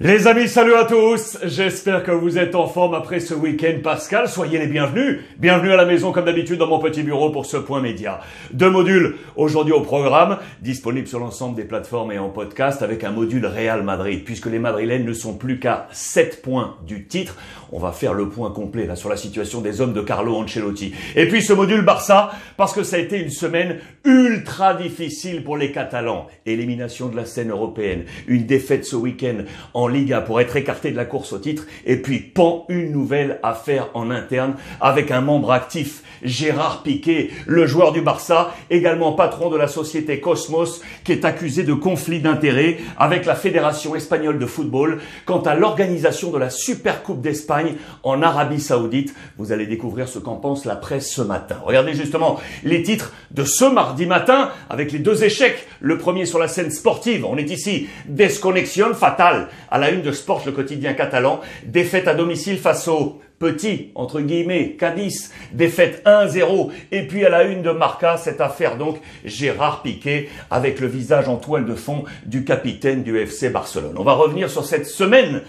Les amis, salut à tous. J'espère que vous êtes en forme après ce week-end pascal. Soyez les bienvenus. Bienvenue à la maison comme d'habitude dans mon petit bureau pour ce point média. 2 modules aujourd'hui au programme, disponibles sur l'ensemble des plateformes et en podcast avec un module Real Madrid. Puisque les Madrilènes ne sont plus qu'à 7 points du titre, on va faire le point complet là sur la situation des hommes de Carlo Ancelotti. Et puis ce module Barça, parce que ça a été une semaine ultra difficile pour les Catalans. Élimination de la scène européenne, une défaite ce week-end en Liga pour être écarté de la course au titre, et puis une nouvelle affaire en interne avec un membre actif, Gérard Piqué, le joueur du Barça, également patron de la société Cosmos, qui est accusé de conflit d'intérêts avec la Fédération espagnole de football quant à l'organisation de la Supercoupe d'Espagne en Arabie Saoudite. Vous allez découvrir ce qu'en pense la presse ce matin. Regardez justement les titres de ce mardi matin avec les 2 échecs. Le premier sur la scène sportive, on est ici, Desconexion fatale à la une de Sport, le quotidien catalan, défaite à domicile face au petit, entre guillemets, Cadiz, défaite 1-0, et puis à la une de Marca, cette affaire donc, Gérard Piqué, avec le visage en toile de fond du capitaine du FC Barcelone. On va revenir sur cette semaine,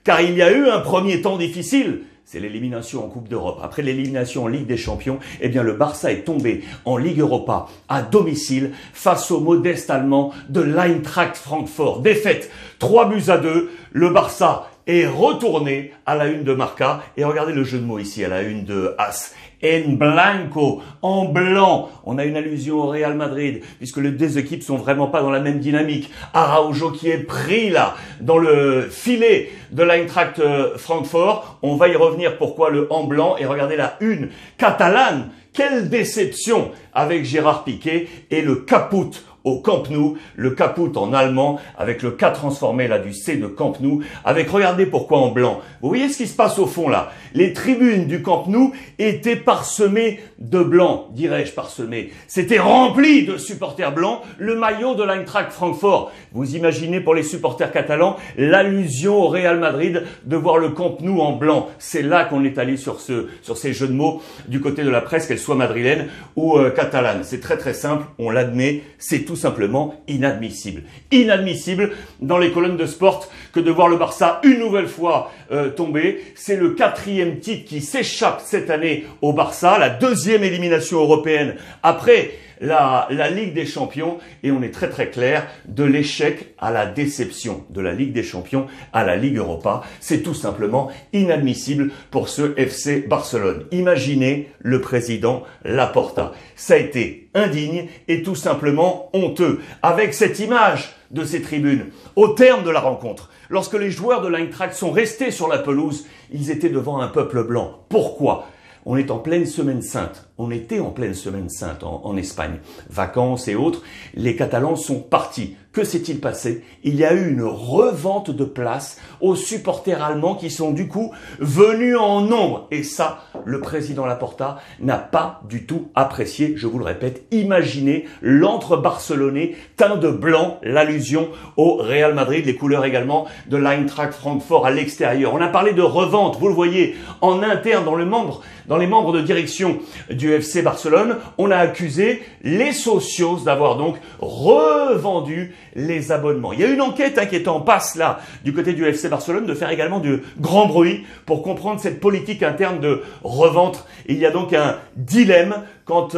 car il y a eu un premier temps difficile. C'est l'élimination en Coupe d'Europe. Après l'élimination en Ligue des Champions, eh bien le Barça est tombé en Ligue Europa à domicile face au modeste allemand de l'Eintracht Francfort. Défaite 3-2. Le Barça est retourné à la une de Marca. Et regardez le jeu de mots ici à la une de As. En blanco, en blanc. On a une allusion au Real Madrid, puisque les 2 équipes sont vraiment pas dans la même dynamique. Araujo qui est pris là, dans le filet de l'Eintracht Francfort. On va y revenir pourquoi le en blanc. Et regardez la une catalane. Quelle déception avec Gérard Piqué et le caput au Camp Nou, le caput en allemand, avec le K transformé là du C de Camp Nou, avec, regardez pourquoi en blanc. Vous voyez ce qui se passe au fond là. Les tribunes du Camp Nou étaient parsemées de blanc, dirais-je parsemées. C'était rempli de supporters blancs, le maillot de l'Eintracht Francfort. Vous imaginez pour les supporters catalans l'allusion au Real Madrid de voir le Camp Nou en blanc. C'est là qu'on est allé sur ces jeux de mots du côté de la presse, qu'elle soit madrilène ou catalane. C'est très très simple, on l'admet, c'est tout simplement inadmissible. Inadmissible dans les colonnes de Sport que de voir le Barça une nouvelle fois tomber. C'est le 4e titre qui s'échappe cette année au Barça, la 2e élimination européenne après la Ligue des Champions, et on est très très clair de l'échec à la déception de la Ligue des Champions à la Ligue Europa. C'est tout simplement inadmissible pour ce FC Barcelone. Imaginez le président Laporta. Ça a été indigne et tout simplement honteux. Avec cette image de ces tribunes, au terme de la rencontre, lorsque les joueurs de l'Eintracht sont restés sur la pelouse, ils étaient devant un peuple blanc. Pourquoi ? On est en pleine semaine sainte. On était en pleine semaine sainte en Espagne. Vacances et autres. Les Catalans sont partis. Que s'est-il passé? Il y a eu une revente de places aux supporters allemands qui sont du coup venus en nombre. Et ça, le président Laporta n'a pas du tout apprécié. Je vous le répète, imaginez l'antre barcelonais teint de blanc, l'allusion au Real Madrid, les couleurs également de l'Eintracht Francfort à l'extérieur. On a parlé de revente, vous le voyez, en interne dans les membres de direction du FC Barcelone. On a accusé les socios d'avoir donc revendu les abonnements. Il y a une enquête qui est en passe là du côté du FC Barcelone de faire également du grand bruit pour comprendre cette politique interne de revente. Il y a donc un dilemme quant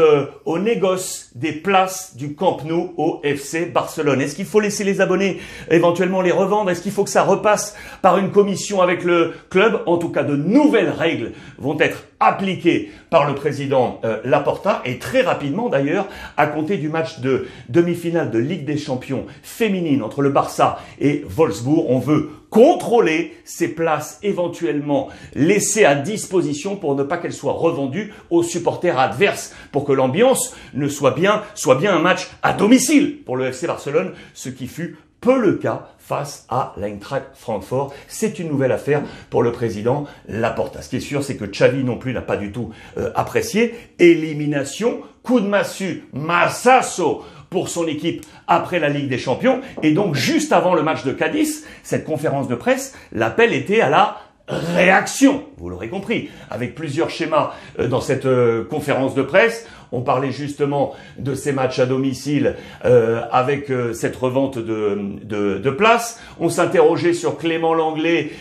au négoce des places du Camp Nou au FC Barcelone. Est-ce qu'il faut laisser les abonnés éventuellement les revendre? Est-ce qu'il faut que ça repasse par une commission avec le club? En tout cas, de nouvelles règles vont être appliquées par le président Laporta, et très rapidement d'ailleurs, à compter du match de demi-finale de Ligue des Champions féminine entre le Barça et Wolfsburg, on veut contrôler ces places éventuellement laissées à disposition pour ne pas qu'elles soient revendues aux supporters adverses, pour que l'ambiance ne soit bien un match à domicile pour le FC Barcelone, ce qui fut peu le cas face à l'Eintracht Francfort. C'est une nouvelle affaire pour le président Laporta. Ce qui est sûr, c'est que Xavi non plus n'a pas du tout apprécié. Élimination, coup de massue, massasso pour son équipe après la Ligue des Champions. Et donc, juste avant le match de Cadiz, cette conférence de presse, l'appel était à la réaction, vous l'aurez compris, avec plusieurs schémas dans cette conférence de presse. On parlait justement de ces matchs à domicile avec cette revente de places. On s'interrogeait sur Clément Lenglet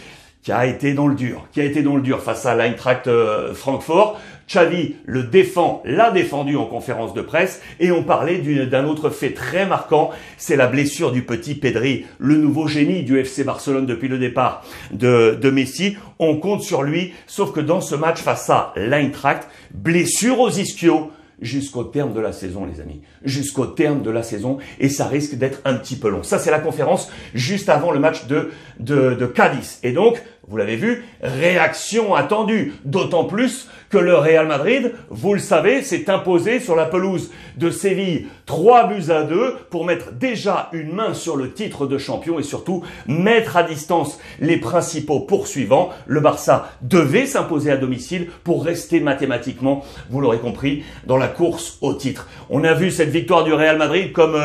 qui a été dans le dur face à l'Eintracht Francfort. Xavi l'a défendu en conférence de presse et on parlait d'un autre fait très marquant, c'est la blessure du petit Pedri, le nouveau génie du FC Barcelone depuis le départ de Messi. On compte sur lui, sauf que dans ce match face à l'Eintracht, blessure aux ischios jusqu'au terme de la saison, les amis. Jusqu'au terme de la saison et ça risque d'être un petit peu long. Ça, c'est la conférence juste avant le match de Cadiz. Et donc, vous l'avez vu, réaction attendue. D'autant plus que le Real Madrid, vous le savez, s'est imposé sur la pelouse de Séville 3-2 pour mettre déjà une main sur le titre de champion et surtout mettre à distance les principaux poursuivants. Le Barça devait s'imposer à domicile pour rester mathématiquement, vous l'aurez compris, dans la course au titre. On a vu cette victoire du Real Madrid comme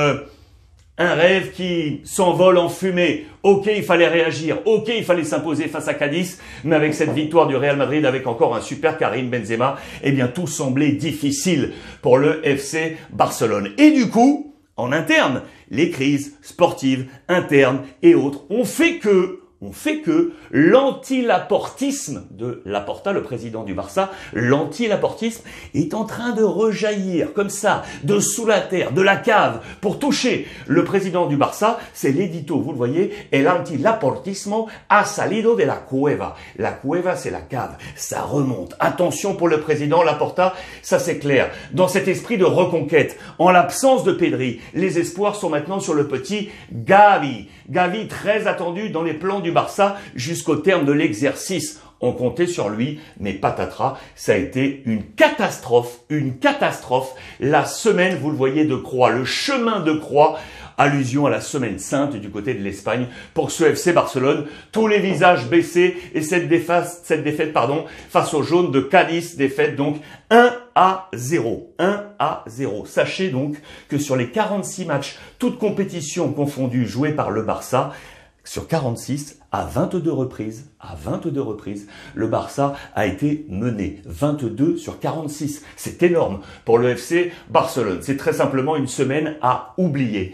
un rêve qui s'envole en fumée. Ok, il fallait réagir. Ok, il fallait s'imposer face à Cadiz. Mais avec cette victoire du Real Madrid, avec encore un super Karim Benzema, eh bien, tout semblait difficile pour le FC Barcelone. Et du coup, en interne, les crises sportives, internes et autres ont fait que l'anti-laportisme de Laporta, le président du Barça, l'anti-laportisme est en train de rejaillir comme ça, de sous la terre, de la cave, pour toucher le président du Barça. C'est l'édito, vous le voyez, et l'anti-laportismo ha salido de la cueva. La cueva, c'est la cave, ça remonte. Attention pour le président Laporta, ça c'est clair. Dans cet esprit de reconquête, en l'absence de Pedri, les espoirs sont maintenant sur le petit Gavi. Gavi très attendu dans les plans du Barça jusqu'au terme de l'exercice. On comptait sur lui, mais patatras, ça a été une catastrophe, La semaine, vous le voyez, de croix, le chemin de croix, allusion à la semaine sainte du côté de l'Espagne pour ce FC Barcelone. Tous les visages baissés et cette défaite, face aux jaunes de Cadiz, défaite donc 1-0. Sachez donc que sur les 46 matchs, toutes compétitions confondues jouées par le Barça, sur 46, à 22 reprises, le Barça a été mené. 22 sur 46. C'est énorme pour le FC Barcelone. C'est très simplement une semaine à oublier.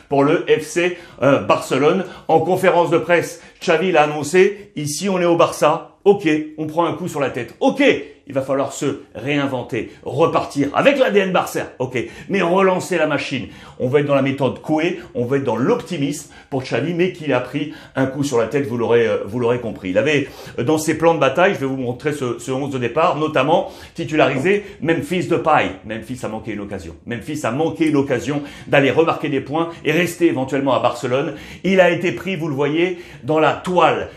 Pour le FC Barcelone. En conférence de presse, Xavi l'a annoncé. Ici, on est au Barça. Ok, on prend un coup sur la tête. Ok, il va falloir se réinventer, repartir avec l'ADN Barça. Ok, mais relancer la machine. On va être dans la méthode Coué, on va être dans l'optimisme pour Xavi, mais qu'il a pris un coup sur la tête, vous l'aurez compris. Il avait dans ses plans de bataille, je vais vous montrer ce 11 de départ, notamment titularisé Memphis Depay. Memphis a manqué une occasion d'aller remarquer des points et rester éventuellement à Barcelone. Il a été pris, vous le voyez, dans la toile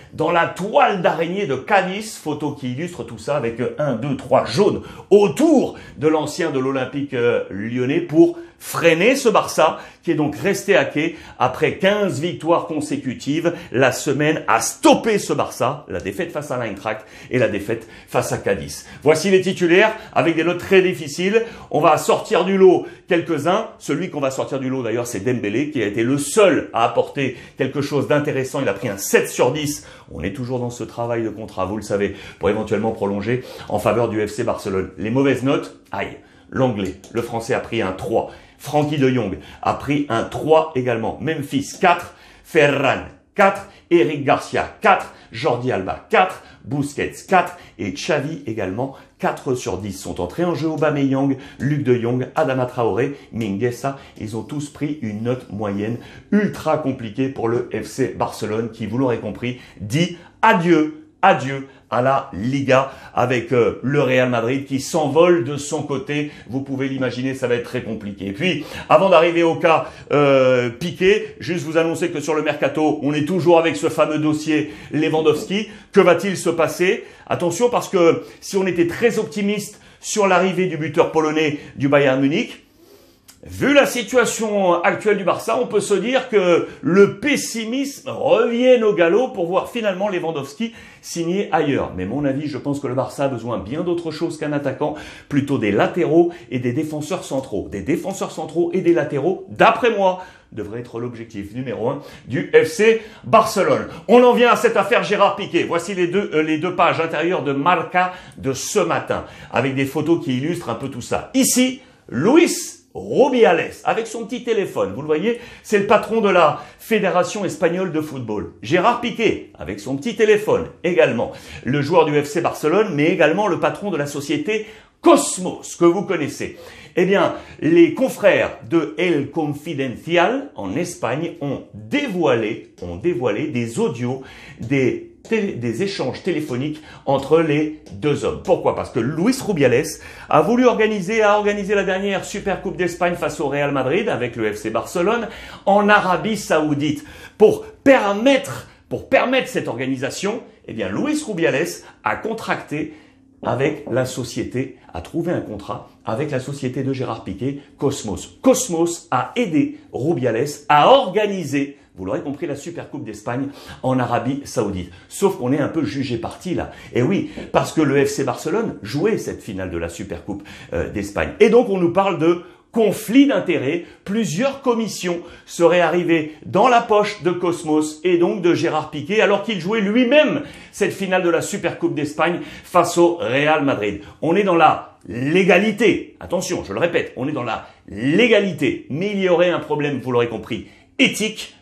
d'araignée de Cadiz, photo qui illustre tout ça avec 1, 2, 3 jaunes autour de l'ancien de l'Olympique lyonnais pour freiner ce Barça qui est donc resté à quai après 15 victoires consécutives. La semaine a stoppé ce Barça, la défaite face à l'Eintracht et la défaite face à Cadiz. Voici les titulaires avec des notes très difficiles. On va sortir du lot quelques-uns. Celui qu'on va sortir du lot d'ailleurs, c'est Dembélé qui a été le seul à apporter quelque chose d'intéressant. Il a pris un 7 sur 10. On est toujours dans ce travail de contrat, vous le savez, pour éventuellement prolonger en faveur du FC Barcelone. Les mauvaises notes, aïe, l'anglais, le français a pris un 3. Frenkie de Jong a pris un 3 également. Memphis 4, Ferran 4, Eric Garcia 4, Jordi Alba 4, Busquets 4 et Xavi également 4 sur 10. Sont entrés en jeu Aubameyang, Luc de Jong, Adama Traoré, Mingueza. Ils ont tous pris une note moyenne ultra compliquée pour le FC Barcelone qui, vous l'aurez compris, dit adieu à la Liga avec le Real Madrid qui s'envole de son côté. Vous pouvez l'imaginer, ça va être très compliqué. Et puis, avant d'arriver au cas Piqué, juste vous annoncer que sur le Mercato, on est toujours avec ce fameux dossier Lewandowski. Que va-t-il se passer? Attention parce que si on était très optimiste sur l'arrivée du buteur polonais du Bayern Munich, vu la situation actuelle du Barça, on peut se dire que le pessimisme revient au galop pour voir finalement Lewandowski signer ailleurs. Mais mon avis, je pense que le Barça a besoin bien d'autre chose qu'un attaquant, plutôt des latéraux et des défenseurs centraux. Des défenseurs centraux et des latéraux, d'après moi, devrait être l'objectif numéro 1 du FC Barcelone. On en vient à cette affaire Gérard Piqué. Voici les deux pages intérieures de Marca de ce matin, avec des photos qui illustrent un peu tout ça. Ici, Luis Rubiales, avec son petit téléphone. Vous le voyez, c'est le patron de la Fédération espagnole de football. Gérard Piqué, avec son petit téléphone, également. Le joueur du FC Barcelone, mais également le patron de la société Cosmos, que vous connaissez. Eh bien, les confrères de El Confidencial, en Espagne, ont dévoilé des audios, des échanges téléphoniques entre les deux hommes. Pourquoi? Parce que Luis Rubiales a organisé la dernière Super Coupe d'Espagne face au Real Madrid avec le FC Barcelone en Arabie Saoudite. Pour permettre cette organisation, eh bien, Luis Rubiales a contracté avec la société, a trouvé un contrat avec la société de Gérard Piqué, Cosmos. Cosmos a aidé Rubiales à organiser, vous l'aurez compris, la Super Coupe d'Espagne en Arabie Saoudite. Sauf qu'on est un peu jugé parti là. Et oui, parce que le FC Barcelone jouait cette finale de la Super Coupe d'Espagne. Et donc on nous parle de conflit d'intérêts. Plusieurs commissions seraient arrivées dans la poche de Cosmos et donc de Gérard Piqué alors qu'il jouait lui-même cette finale de la Super Coupe d'Espagne face au Real Madrid. On est dans la légalité. Attention, je le répète, on est dans la légalité. Mais il y aurait un problème, vous l'aurez compris, éthique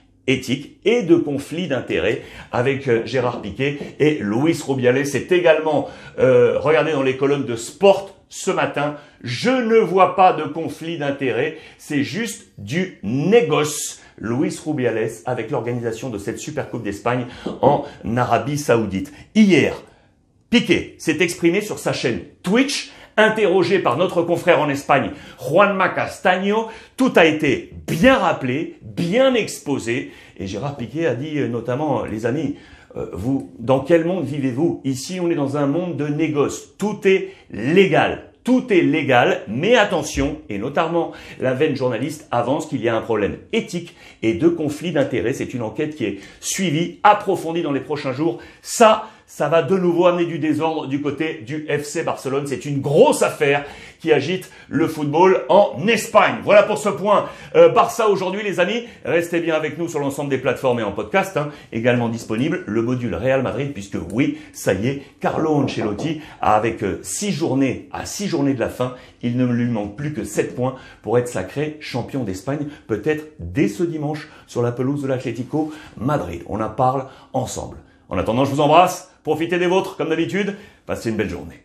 et de conflit d'intérêts avec Gérard Piqué et Luis Rubiales. C'est également regardez dans les colonnes de Sport ce matin. Je ne vois pas de conflit d'intérêts, c'est juste du négoce. Luis Rubiales avec l'organisation de cette Super Coupe d'Espagne en Arabie Saoudite. Hier, Piqué s'est exprimé sur sa chaîne Twitch. Interrogé par notre confrère en Espagne, Juanma Castaño, tout a été bien rappelé, bien exposé. Et Gérard Piqué a dit notamment, les amis, vous, dans quel monde vivez-vous? Ici, on est dans un monde de négoce. Tout est légal. Tout est légal, mais attention, et notamment la veine journaliste avance qu'il y a un problème éthique et de conflit d'intérêts. C'est une enquête qui est suivie, approfondie dans les prochains jours. Ça va de nouveau amener du désordre du côté du FC Barcelone. C'est une grosse affaire qui agite le football en Espagne. Voilà pour ce point. Barça aujourd'hui, les amis. Restez bien avec nous sur l'ensemble des plateformes et en podcast. Également disponible le module Real Madrid, puisque oui, ça y est, Carlo Ancelotti, avec 6 journées de la fin, il ne lui manque plus que 7 points pour être sacré champion d'Espagne, peut-être dès ce dimanche sur la pelouse de l'Atlético Madrid. On en parle ensemble. En attendant, je vous embrasse. Profitez des vôtres, comme d'habitude. Passez une belle journée.